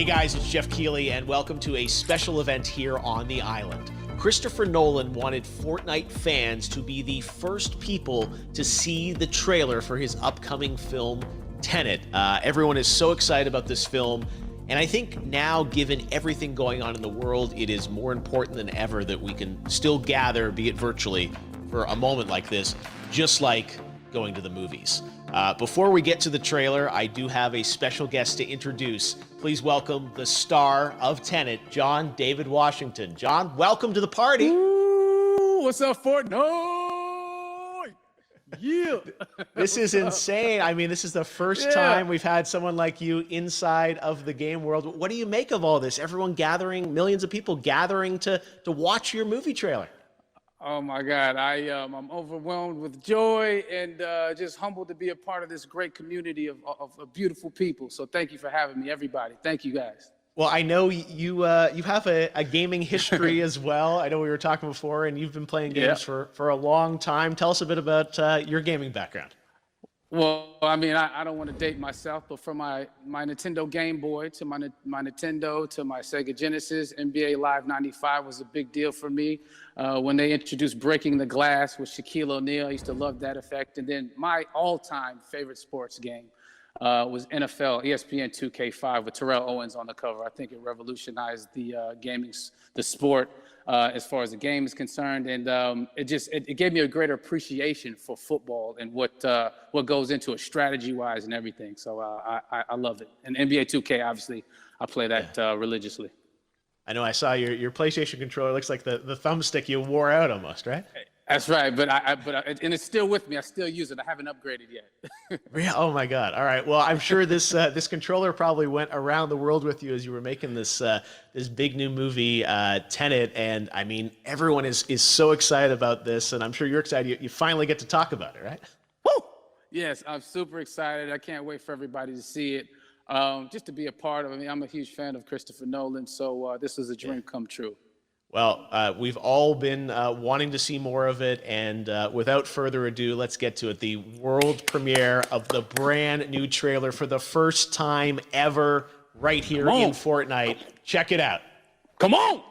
guys, it's Jeff Keighley, and welcome to a special event here on the island. Christopher Nolan wanted Fortnite fans to be the first people to see the trailer for his upcoming film, Tenet. Everyone is so excited about this film, and I think now, given everything going on in the world, it is more important than ever that we can still gather, be it virtually, for a moment like this, just like going to the movies. Before we get to the trailer, I do have a special guest to introduce. Please welcome the star of Tenet, John David Washington. John, welcome to the party. Ooh, what's up, Fortnite? Yeah. This is insane. I mean, this is the first time we've had someone like you inside of the game world. What do you make of all this? Everyone gathering, millions of people gathering to watch your movie trailer. Oh my God, I'm overwhelmed with joy and just humbled to be a part of this great community of beautiful people. So thank you for having me, everybody. Thank you, guys. Well, I know you have a gaming history as well. I know we were talking before, and you've been playing games for a long time. Tell us a bit about your gaming background. Well, I mean, I don't want to date myself, but from my Nintendo Game Boy to my Nintendo to my Sega Genesis, NBA Live 95 was a big deal for me. When they introduced Breaking the Glass with Shaquille O'Neal, I used to love that effect. And then my all-time favorite sports game was NFL ESPN 2K5 with Terrell Owens on the cover. I think it revolutionized the the sport as far as the game is concerned, and it gave me a greater appreciation for football and what goes into it strategy-wise and everything. So I love it. And NBA 2K, obviously, I play that religiously. I know I saw your PlayStation controller. Looks like the thumbstick you wore out almost, right? That's right, but and it's still with me. I still use it. I haven't upgraded yet. Yeah. Oh my God. All right. Well, I'm sure this this controller probably went around the world with you as you were making this this big new movie, Tenet. And I mean, everyone is so excited about this, and I'm sure you're excited. You finally get to talk about it, right? Woo! Yes, I'm super excited. I can't wait for everybody to see it. Just to be a part of it. I mean, I'm a huge fan of Christopher Nolan, so this is a dream come true. Well, we've all been wanting to see more of it, and without further ado, let's get to it. The world premiere of the brand new trailer for the first time ever right here in Fortnite. Check it out. Come on!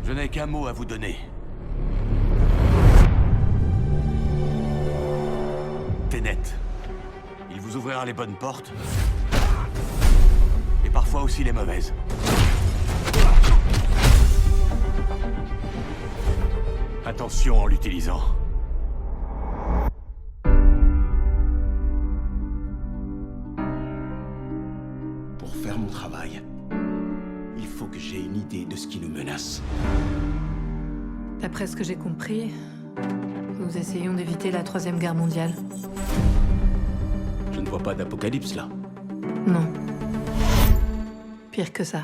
Je n'ai qu'un mot à vous donner. Tenet. Il vous ouvrira les bonnes portes. Et parfois aussi les mauvaises. Attention en l'utilisant. Pour faire mon travail, il faut que j'ai une idée de ce qui nous menace. D'après ce que j'ai compris, nous essayons d'éviter la Troisième Guerre mondiale. Je ne vois pas d'apocalypse là. Non. Pire que ça.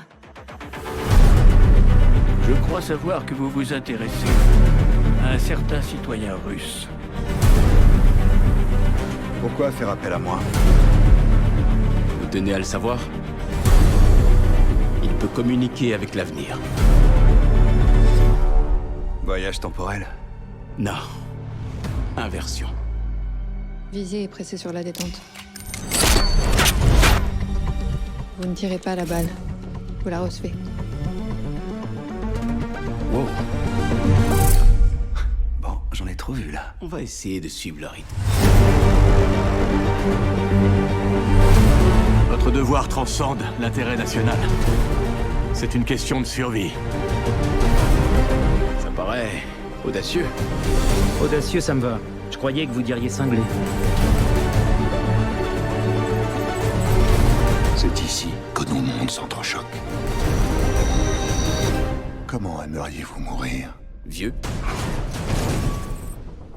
Je crois savoir que vous vous intéressez à un certain citoyen russe. Pourquoi faire appel à moi? Vous tenez à le savoir? Il peut communiquer avec l'avenir. Voyage temporel? Non. Inversion. Visez et pressez sur la détente. Vous ne tirez pas la balle. Vous la recevez. Wow. Bon, j'en ai trop vu là. On va essayer de suivre le rythme. Votre devoir transcende l'intérêt national. C'est une question de survie. Ça paraît audacieux. Audacieux, ça me va. Je croyais que vous diriez cinglé. C'est ici que nos mondes s'entrechoquent. Comment aimeriez-vous mourir? Vieux.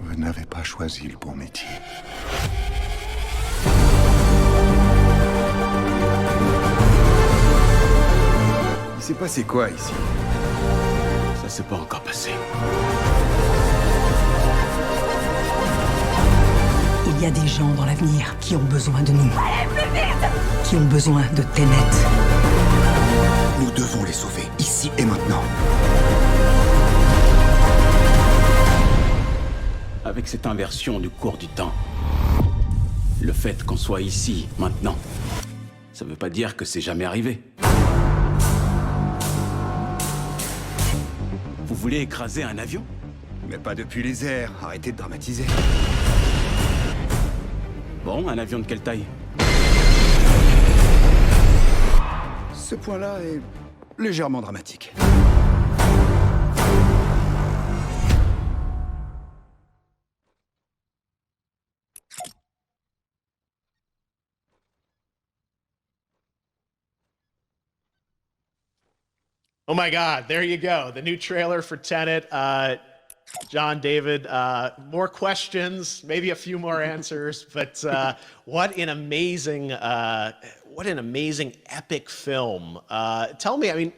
Vous n'avez pas choisi le bon métier. Il s'est passé quoi ici? Ça s'est pas encore passé. Il y a des gens dans l'avenir qui ont besoin de nous. Allez, plus vite! Qui ont besoin de Tenet. Nous devons les sauver, ici et maintenant. Avec cette inversion du cours du temps, le fait qu'on soit ici, maintenant, ça veut pas dire que c'est jamais arrivé. Vous voulez écraser un avion? Mais pas depuis les airs, arrêtez de dramatiser. Bon, un avion de quelle taille? Ce point-là est légèrement dramatique. Oh my God, there you go. The new trailer for Tenet. John, David, more questions, maybe a few more answers, but what an amazing epic film. Tell me, I mean,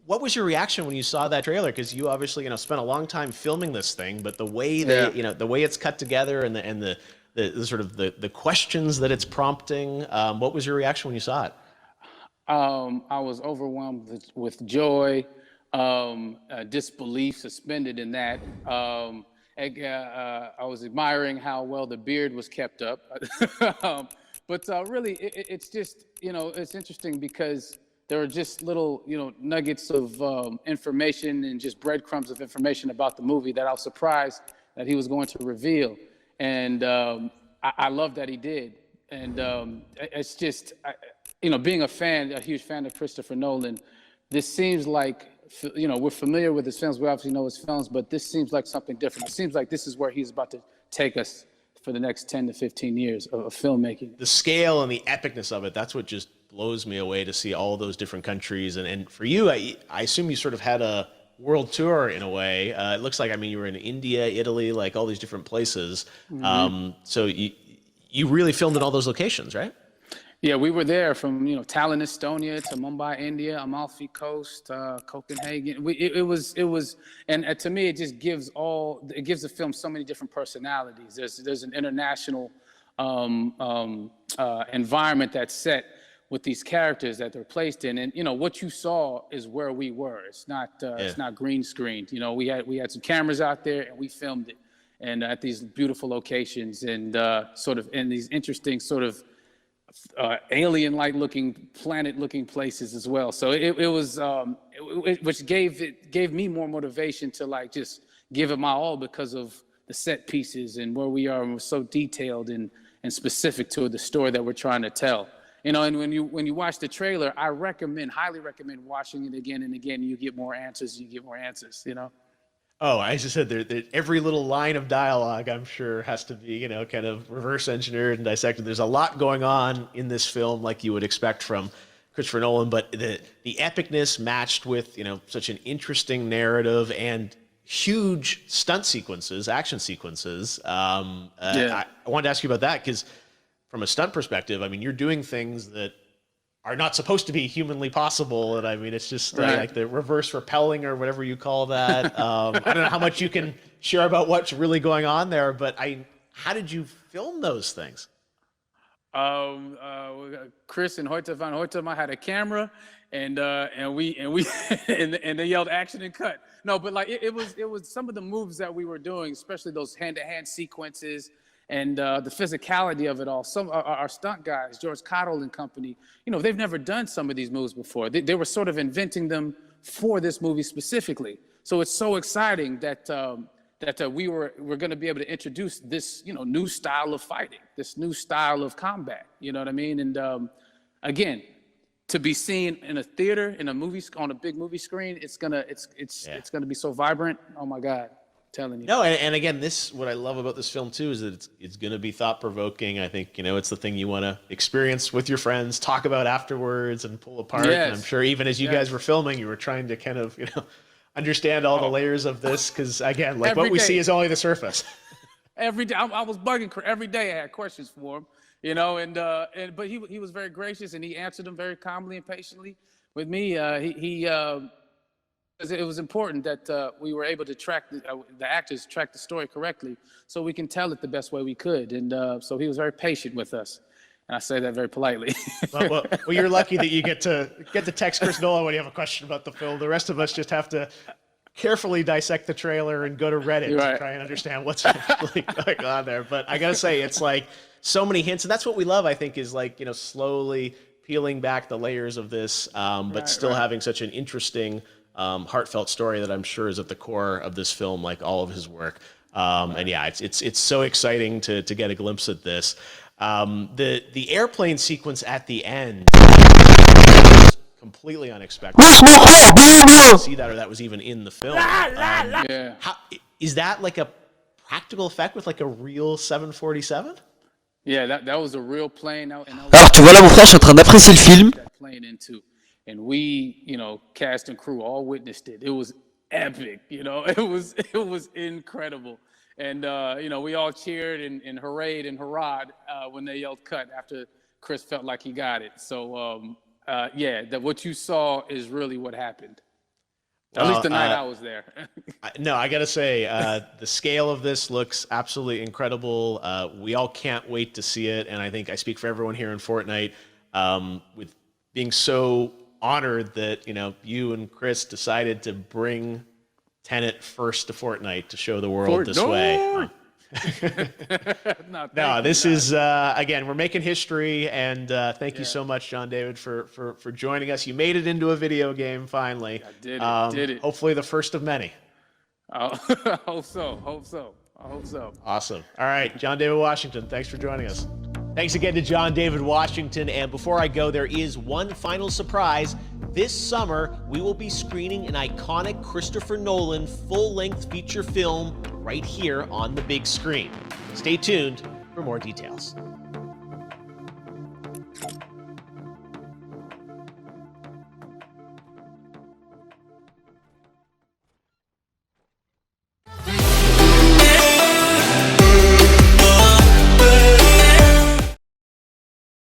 what was your reaction when you saw that trailer? Because you obviously, spent a long time filming this thing, but the way that, the way it's cut together and the sort of the questions that it's prompting, what was your reaction when you saw it? I was overwhelmed with joy, disbelief, suspended in that. I was admiring how well the beard was kept up. But really, it's just, it's interesting because there are just little, nuggets of information and just breadcrumbs of information about the movie that I was surprised that he was going to reveal. And I love that he did. And it's just, being a huge fan of Christopher Nolan, this seems like, we're familiar with his films, we obviously know his films, but this seems like something different. It seems like this is where he's about to take us for the next 10 to 15 years of filmmaking. The scale and the epicness of it, that's what just blows me away to see all those different countries. And for you, I assume you sort of had a world tour in a way. It looks like, you were in India, Italy, like all these different places. Mm-hmm. So you really filmed in all those locations, right? Yeah, we were there from Tallinn, Estonia, to Mumbai, India, Amalfi Coast, Copenhagen. It was, and to me, it just gives the film so many different personalities. There's an international environment that's set with these characters that they're placed in, and what you saw is where we were. It's not green screened. We had some cameras out there and we filmed it, and at these beautiful locations and sort of in these interesting sort of alien-like looking, planet-looking places as well. So it was, which gave me more motivation to just give it my all because of the set pieces and where we are, and we're so detailed and specific to the story that we're trying to tell. And when you watch the trailer, I highly recommend watching it again and again. You get more answers. Oh, I just said that every little line of dialogue, I'm sure, has to be, kind of reverse engineered and dissected. There's a lot going on in this film, like you would expect from Christopher Nolan, but the epicness matched with, such an interesting narrative and huge stunt sequences, action sequences. I wanted to ask you about that because from a stunt perspective, you're doing things that are not supposed to be humanly possible. And it's just like the reverse rappelling or whatever you call that. I don't know how much you can share about what's really going on there, but how did you film those things? Chris and Hoyte van Hoytema had a camera and they yelled action and cut. No, but it was some of the moves that we were doing, especially those hand-to-hand sequences, and the physicality of it all. Some our stunt guys, George Cottle and company, they've never done some of these moves before. They were sort of inventing them for this movie specifically. So it's so exciting that we're going to be able to introduce this new style of fighting, this new style of combat. You know what I mean? And again, to be seen in a theater, in a movie, on a big movie screen, it's gonna be so vibrant. Oh my God. Telling you. No, and again, what I love about this film too is that it's going to be thought-provoking. I think it's the thing you want to experience with your friends, talk about afterwards, and pull apart. Yes. And I'm sure even as you guys were filming, you were trying to kind of understand all the layers of this because again, like what we see is only the surface. Every day, I was bugging every day. I had questions for him, but he was very gracious and he answered them very calmly and patiently with me. it was important that we were able to track the actors track the story correctly, so we can tell it the best way we could. And so he was very patient with us, and I say that very politely. well, you're lucky that you get to text Chris Nolan when you have a question about the film. The rest of us just have to carefully dissect the trailer and go to Reddit to try and understand what's actually going on there. But I gotta say, it's like so many hints, and that's what we love. I think is like slowly peeling back the layers of this, but still having such an interesting, heartfelt story that I'm sure is at the core of this film, like all of his work. And yeah, it's so exciting to get a glimpse at this. The airplane sequence at the end was completely unexpected. See that, or that was even in the film. Is that like a practical effect with like a real 747? Yeah, that was a real plane. Alors tu vois là mon frère, je suis en train d'apprécier le film. And we, cast and crew all witnessed it. It was epic, it was incredible. And, we all cheered and hurrayed and hurrahed when they yelled cut after Chris felt like he got it. So, that what you saw is really what happened. At least the night I was there. No, I got to say, the scale of this looks absolutely incredible. We all can't wait to see it. And I think I speak for everyone here in Fortnite with being so honored that, you and Chris decided to bring Tenet first to Fortnite to show the world this way. No, this is, again, we're making history, and thank you so much, John David, for joining us. You made it into a video game, finally. I did it. Hopefully the first of many. I hope so. Awesome. All right, John David Washington, thanks for joining us. Thanks again to John David Washington, and before I go, there is one final surprise. This summer, we will be screening an iconic Christopher Nolan full-length feature film right here on the big screen. Stay tuned for more details.